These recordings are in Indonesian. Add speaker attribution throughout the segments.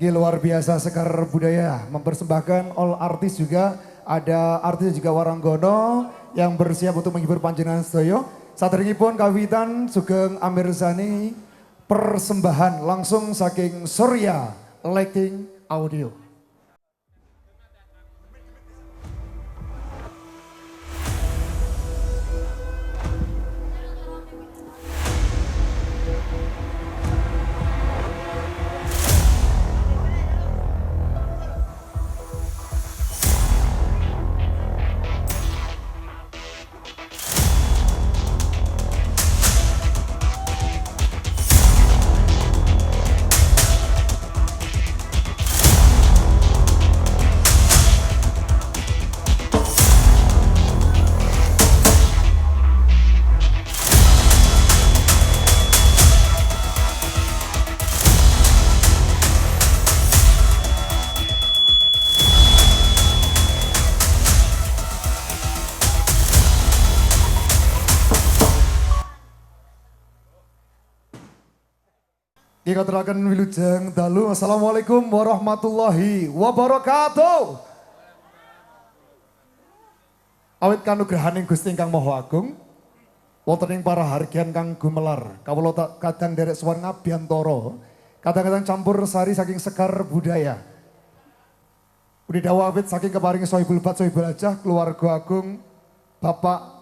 Speaker 1: Ini luar biasa Sekar Budaya mempersembahkan all artis juga. Ada artis juga Waranggono yang bersiap untuk menghibur panjenengan sedaya. Saderengipun kawitan Sugeng Amirzani persembahan langsung saking Surya Lighting Audio. Kita terakan wilujeng dalu. Assalamualaikum warahmatullahi wabarakatuh. Awit kanugrahaning Gusti Ingkang Maha Agung, wonten ing para hargyan kang gumelar, kawula kadang derek sowan ngabiyantara, kadang-kadang campur sari saking Sekar Budaya. Budidawa awit saking keparing Sohibul Bad Sohibul Hajah, keluarga agung Bapak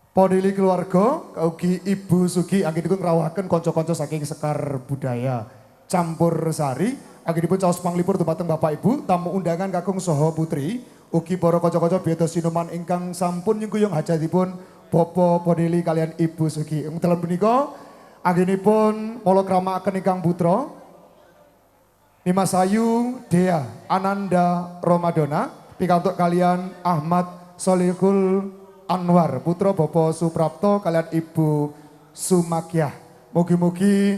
Speaker 1: Podili keluarga, ugi Ibu Sugi, anggenipun ngrawuhaken kanca-kanca saking Sekar Budaya campur sari, anggenipun caos panglipur dumateng Bapak Ibu, tamu undangan kakung saha putri, ugi para kanca-kanca beda sinuman ingkang sampun nyengkuyung hajatipun Bapak Podili kalian Ibu Sugi. Ing dalem punika anggenipun mala kramakaken ingkang putra Nimas Ayu Dea Ananda Romadona, pikantuk kalian Ahmad Solihul Anwar, putra Bapak Suprapto kalian Ibu Sumakyah. Mugi-mugi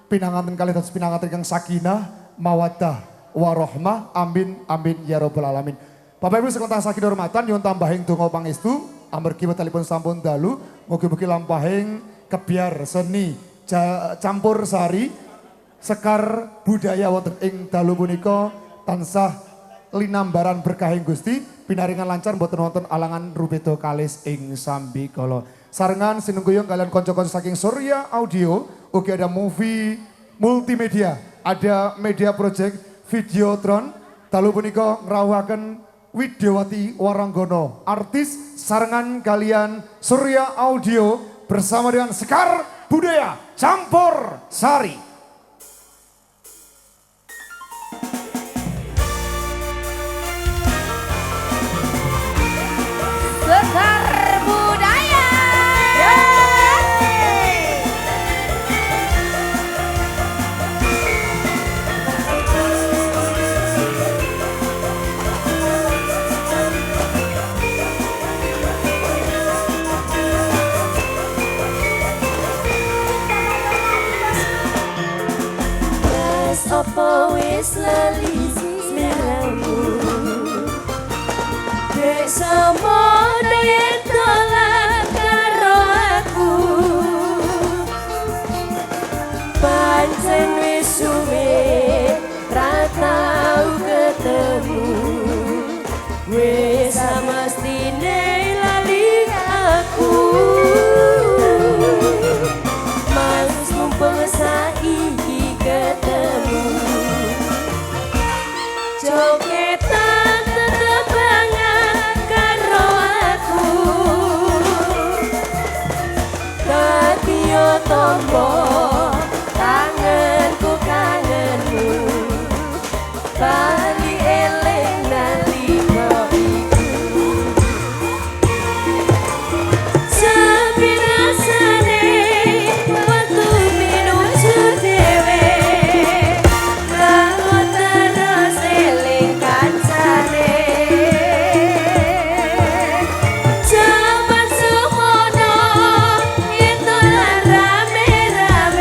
Speaker 1: pinanganten kalian dados pinanganten kang sakinah, mawaddah, warahmah. Amin amin ya rabbal alamin. Bapak Ibu sekalian saking hormatan nyuwun tambahing donga pangestu amargi wektalipun sampun dalu. Mugi-mugi lampahing kebiar seni campur sari Sekar Budaya wonten ing dalu punika tansah linambaran berkahing Gusti, pinaringan lancar mboten wonten alangan rubeda kalis ing sambikala. Sarengan sinungguyung kalian kanca-kanca saking Surya Audio, ugi ada movie multimedia, ada media project Videotron. Dalu punika ngrawuhaken Widyawati Waranggono, artis sarengan kalian Surya Audio bersama dengan Sekar Budaya campur sari.
Speaker 2: Sekar Budaya.
Speaker 3: Wes opo wis lali semelamu, dek semono yen dolan karo aku, pancen wis suwe ra tau ketemu, wis samestine lali aku, males mumpung saiki ketemu, jogetan tetep banget karo aku, dadi yo tombo tanganku kangenmu, bali eling nalika iku, sepi rasane waktu minuju dhewe, bangun terus eling kancane, jaman semono itu rame-rame.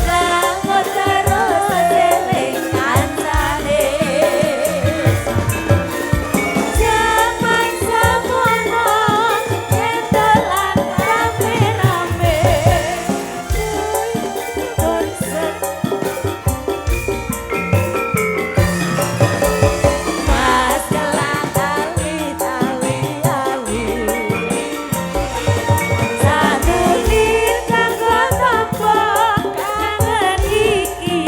Speaker 3: Rambut terus seling kancane Zaman semono Endolan rame-rame Konser Mas kelang tali-tali Sadulir kanggo tampa kangen iki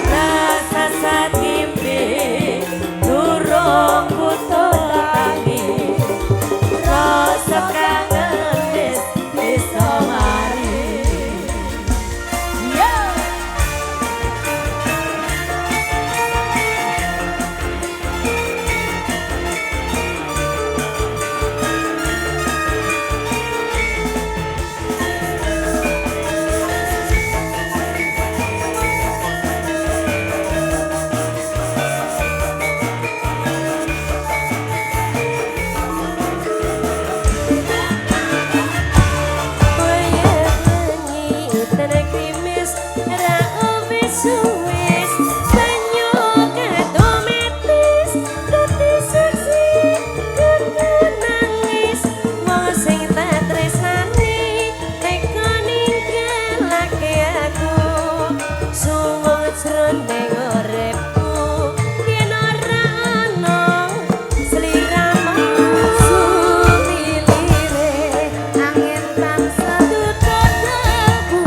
Speaker 3: Rasa satimpe durung butuh tangi Rasa kangen wis bisa mari Yo! Ning uripku yen ora ana sliramu sumilire angin tansah tutut debu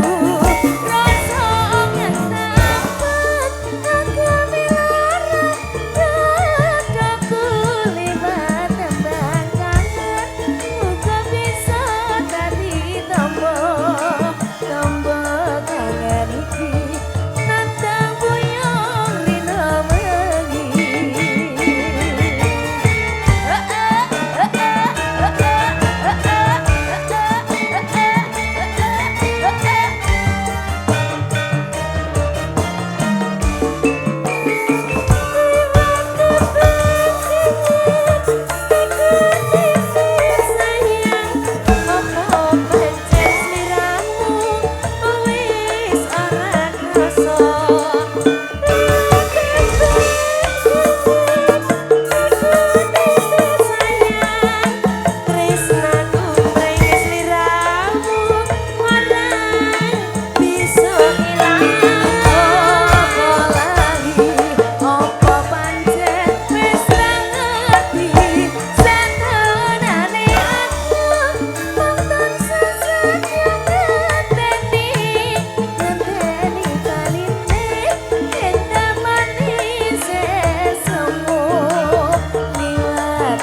Speaker 3: rasa ngetapet agame lara dadaku liwat tembang kangen muga bisa dadi tombo kangen iki nandang buyung rino wengi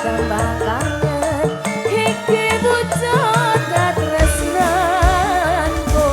Speaker 3: Tembang kangen iki wujud katresnanku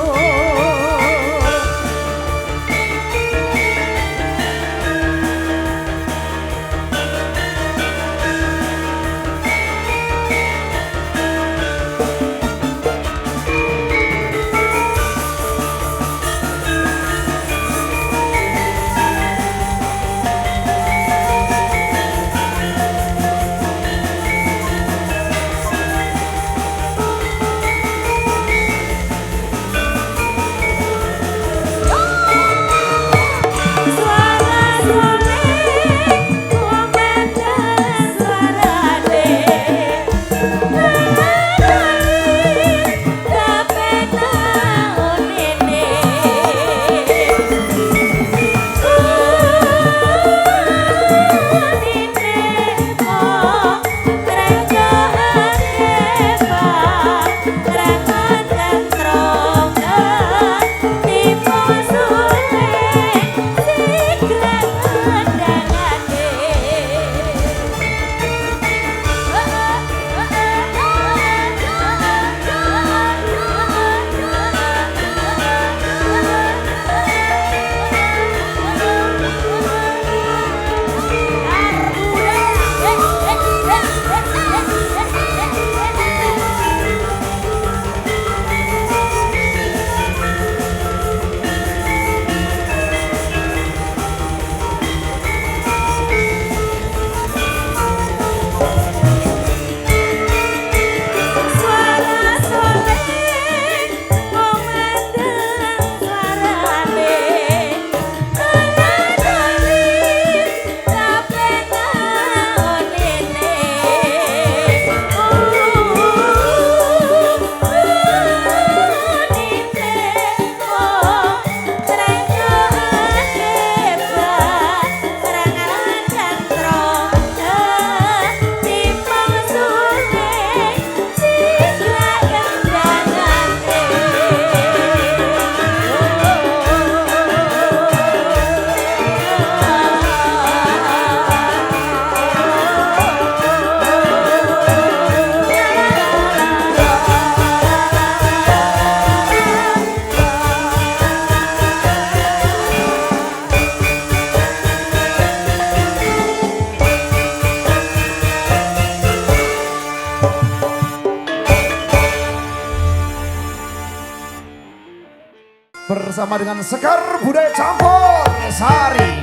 Speaker 1: bersama dengan Sekar Budaya Campur Sari.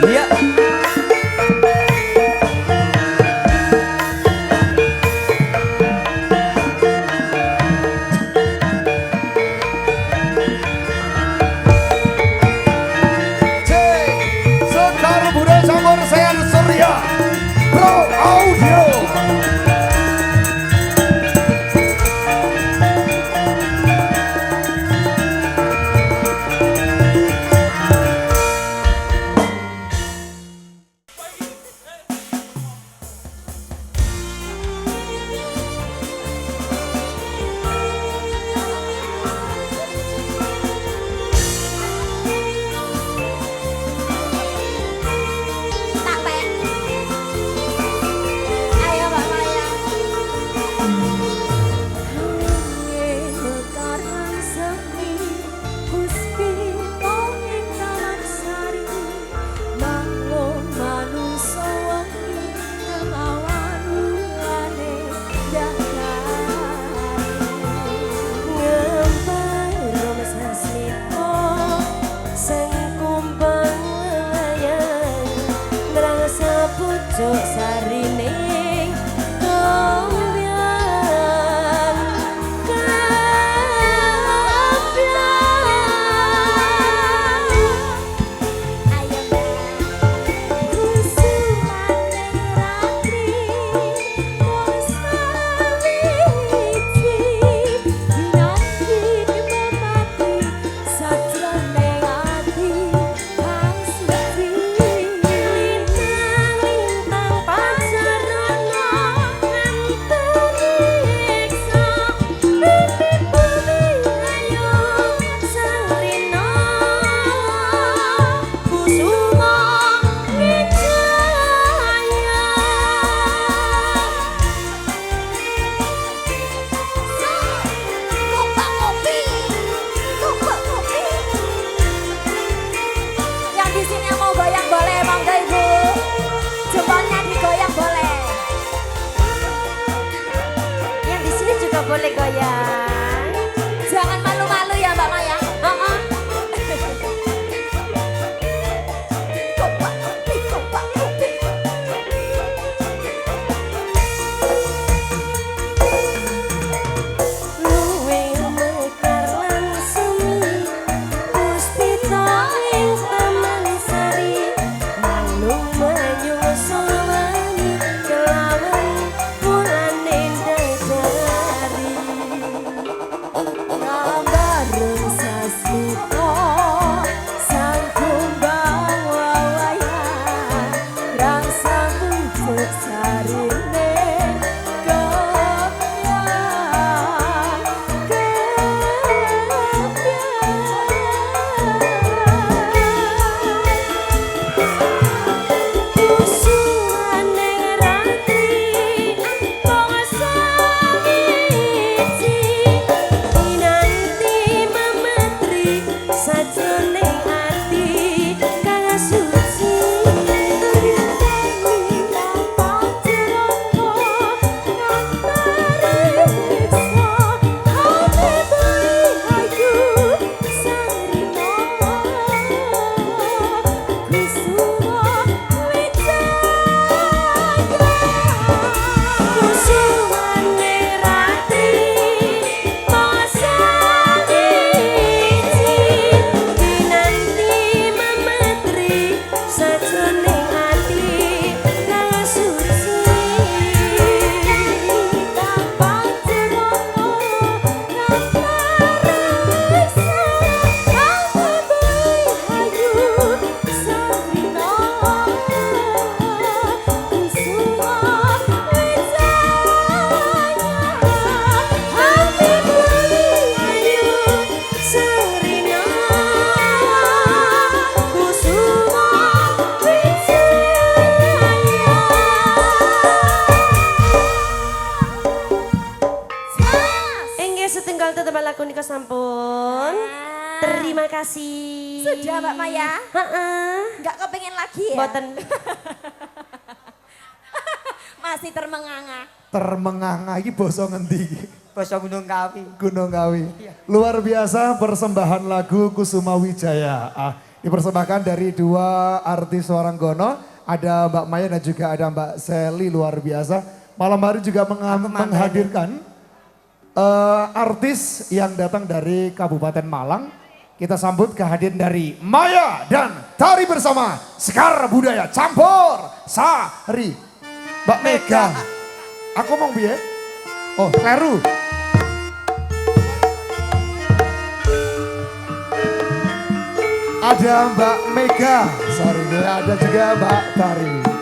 Speaker 4: Iya.
Speaker 1: Sekar Budaya Campur Sean Surya Pro Audio.
Speaker 2: Ayo Mbak Maya.
Speaker 3: Pucuk sarining kawyan
Speaker 2: Ayo kusuman ning ratri wis sawiji dinanti memati sajroning ati kang suci lintang pancarana antariksa mimpi bumi ayo sarina kusuma wijaya Kopak kopi yang di sini yang mau goyang boleh monggo ibu jempolnya digoyang boleh yang di sini juga boleh goyang jangan malu-malu ya Mbak Maya. Kopak kopi
Speaker 3: luwih mekar lan semi puspita ing taman sari manung menyusul wangi kelawan mulane dadari bareng sasmita sang kumbang wawayan rasa pucuk sarine sajroning ati kang suci sajroning ati kang suci tanpa cerono kantariksa almebui hayu sarina kusuma wijaya almebui hayu sarina kusuma Enggak setunggal tetap laku nika sampun. Terima kasih.
Speaker 2: Sudah Mbak Maya?
Speaker 3: Heeh.
Speaker 2: Nggak kepengen lagi ya?
Speaker 3: Boten.
Speaker 2: Masih termenganga.
Speaker 1: Termenganga iki basa ngendi iki?
Speaker 4: Basa Gunung Kawi.
Speaker 1: Gunung Kawi. Luar biasa persembahan lagu Kusuma Wijaya. Dipersembahkan dari dua artis Waranggono. Ada Mbak Maya dan juga ada Mbak Seli, luar biasa. Malam hari juga menghadirkan artis yang datang dari Kabupaten Malang. Kita sambut kehadiran dari Maya dan tari bersama Sekar Budaya Campur Sari. Mbak Mega. Aku mau biar. Oh, Kleru. Ada Mbak Mega, sorry, ada juga Mbak Tari.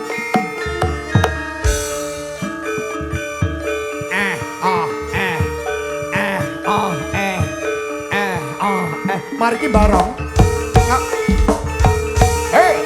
Speaker 1: Mari kita bareng. Hey.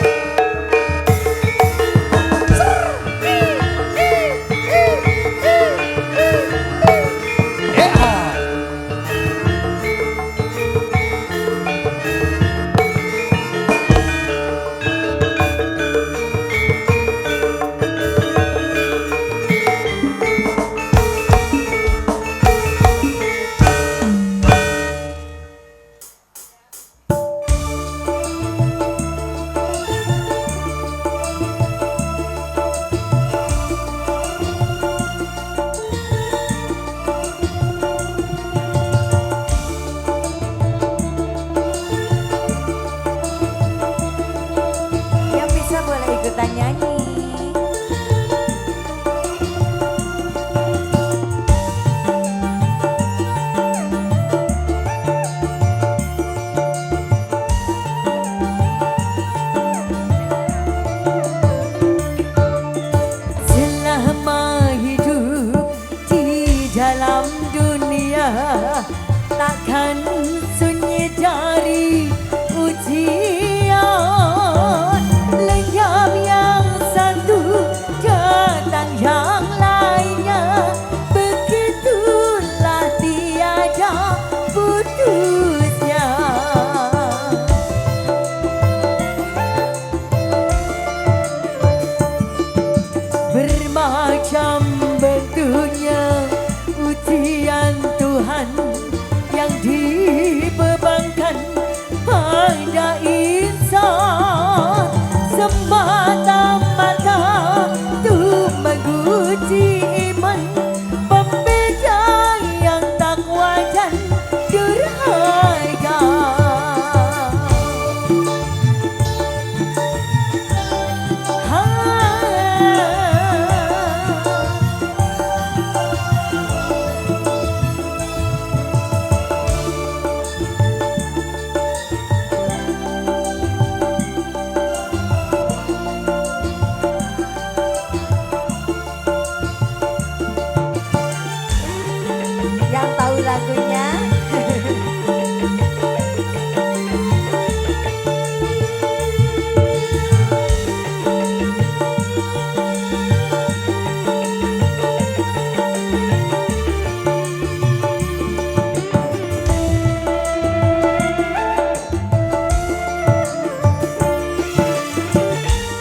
Speaker 2: Yang bisa boleh ikutan nyanyi. Selama hidup di dalam dunia, takkan sunyi dari ujian. Lenyap yang satu, datang yang lainnya, begitulah tiada putusnya. Bermacam bentuknya ujian Tuhan yang dibebankan pada insan, semata-mata untuk menguji iman pembeda yang takwa dan durhaka. Yang tahu lagunya?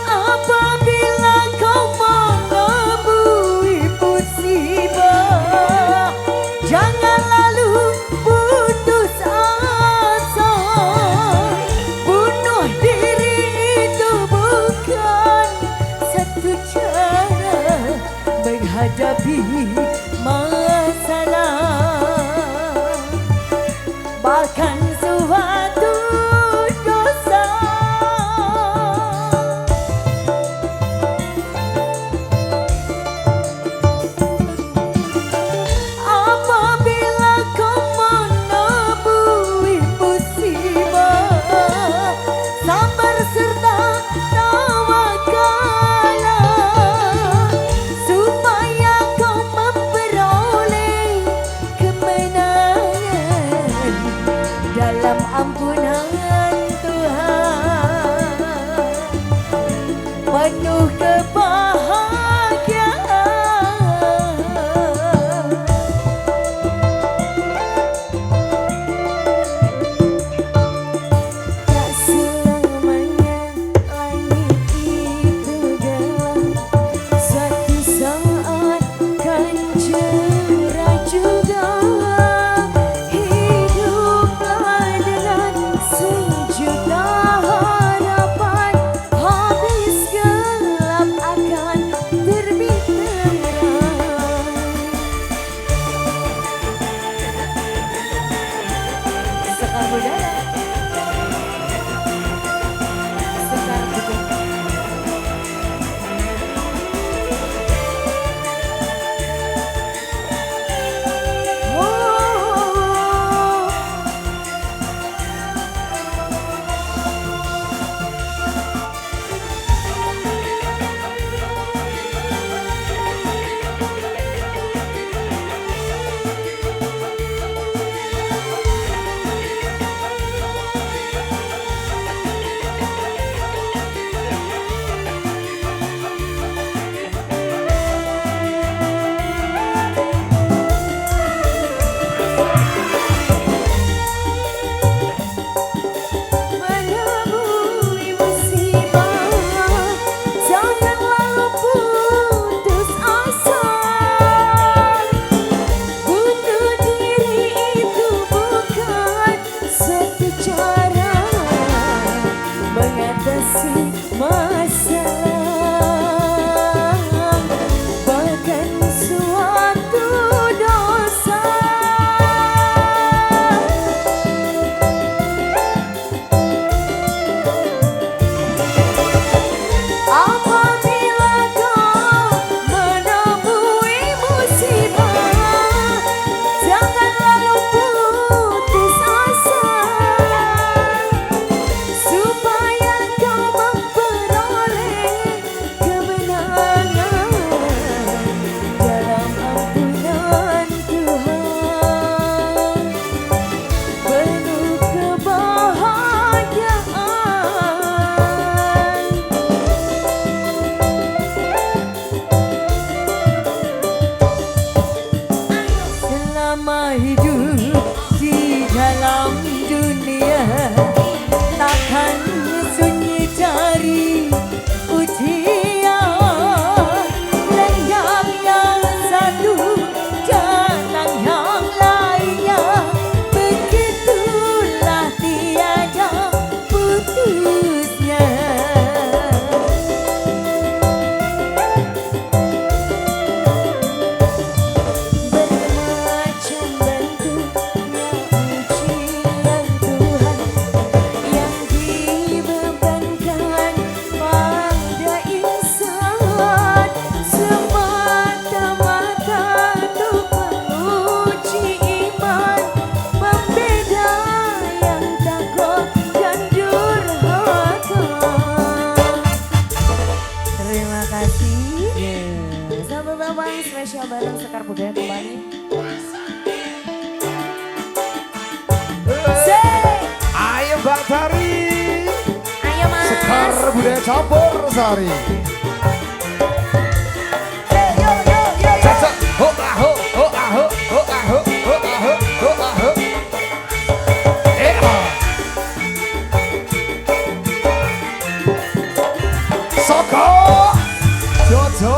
Speaker 2: Apabila kau menemui musibah, jangan lalu putus asa. Bunuh diri itu bukan satu cara menghadapi masalah, bahkan suatu dosa. Apabila kau menemui musibah, sabar serta tawakallah, supaya kau memperoleh Bang spesial bareng Sekar Budaya kembali.
Speaker 1: Ayo Mbak Sari.
Speaker 2: Ayo Mas.
Speaker 1: Sekar Budaya Campur Sari. Caca, ho aho, ho aho, ho aho, ho aho, ho aho. Soko Jojo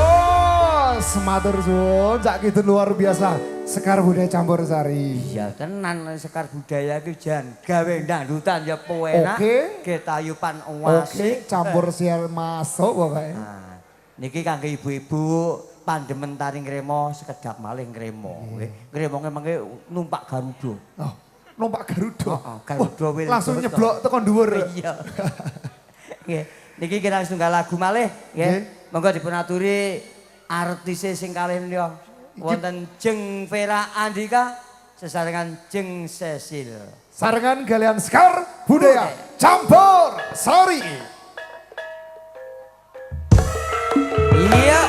Speaker 1: Sematur suwun cak gitu luar biasa Sekar Budaya Campur Sari.
Speaker 4: Ya tenan Sekar Budaya iki jan gawe dangdutan ya penak.
Speaker 1: Oke.
Speaker 4: Ketayupan
Speaker 1: Oke,
Speaker 4: oase.
Speaker 1: campur siar masuk pokoknya.
Speaker 4: Nah, niki kangge ibu-ibu pandemen tari ngremo sekedap malih ngremo. Ngremo mengke numpak Garuda.
Speaker 1: Oh, numpak Garuda.
Speaker 4: Garuda wil.
Speaker 1: Langsung nyeblok tekan dhuwur.
Speaker 4: Iya. Nggih, niki kira setunggal lagu malih nggih. Monggo dipun aturi artise sing kalih menika. Wonten Jeng Vera Andika sesarengan Jeng Cecil.
Speaker 1: Sarengan galian Sekar Budaya Campur Sari.
Speaker 4: Iya.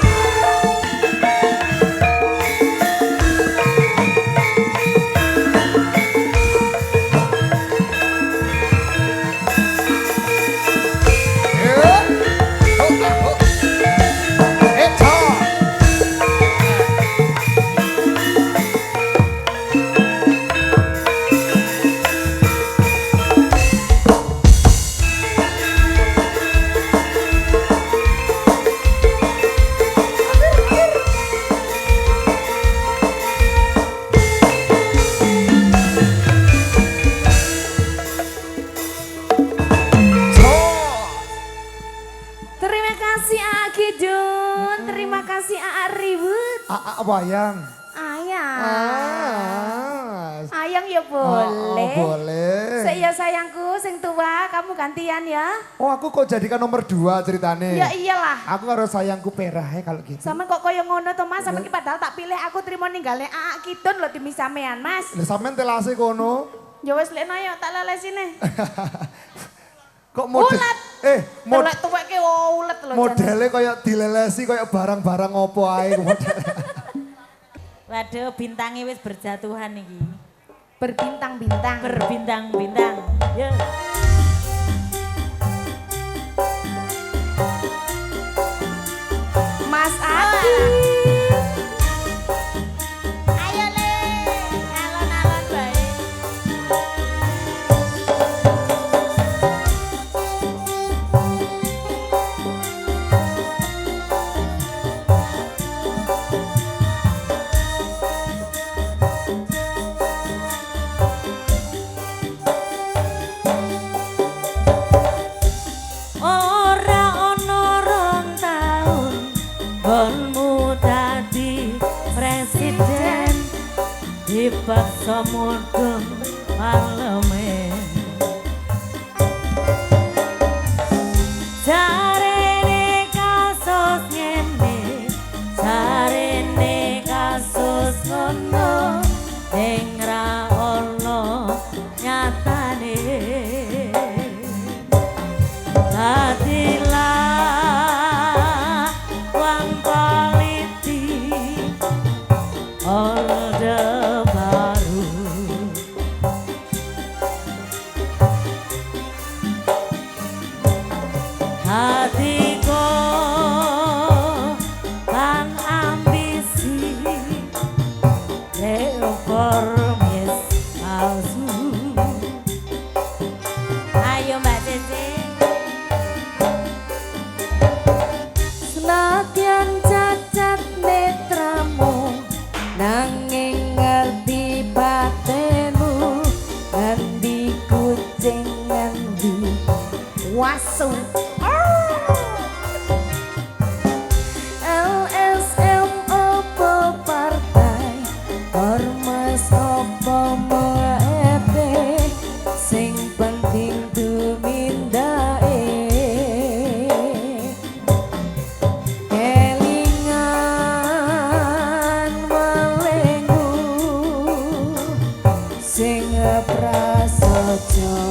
Speaker 2: Terima kasih A Kidun, terima kasih A Ribut.
Speaker 1: Wayang.
Speaker 2: Ayang.
Speaker 1: Ah.
Speaker 2: Ayang ya boleh.
Speaker 1: Boleh.
Speaker 2: Saya sayangku, sing tua, kamu gantian ya.
Speaker 1: Oh aku kok jadikan nomor 2 ceritane.
Speaker 2: Ya iyalah.
Speaker 1: Aku harus sayangku perah ya kalau gitu.
Speaker 2: Sama kok koyo ngono to Mas, sama ki padahal tak pilih aku terima ninggale A Kidun lho demi sampean Mas.
Speaker 1: Lah sampean telase kono.
Speaker 2: Ya wis lekno yo tak lelesine.
Speaker 1: Kok model
Speaker 2: Ulet.
Speaker 1: mod
Speaker 2: Telek tuweke ulet lho.
Speaker 1: modele kayak dilelesi kayak barang-barang opo ae model.
Speaker 5: Waduh, bintangnya wis berjatuhan iki.
Speaker 2: Berbintang-bintang.
Speaker 5: Berbintang-bintang. Yo.
Speaker 2: Mas Adi.
Speaker 5: Ayo le, alon-alon bae. Ora ono rong taun bonmu dadi presiden dipaksa mudhun parlemen jarene kasus ngene jarene kasus ngono ning ra ono nyatane Latilah uang politik Orde Baru hatiku kan ambisi reformis palsu. Ayo Mbak Cece.
Speaker 2: Senadyan cacat netramu nanging ngerti batenu ngendi kucing ngendi wasu LSM opo partai ormas opo moepe sing penting tumindae kelingan melengu sing prasaja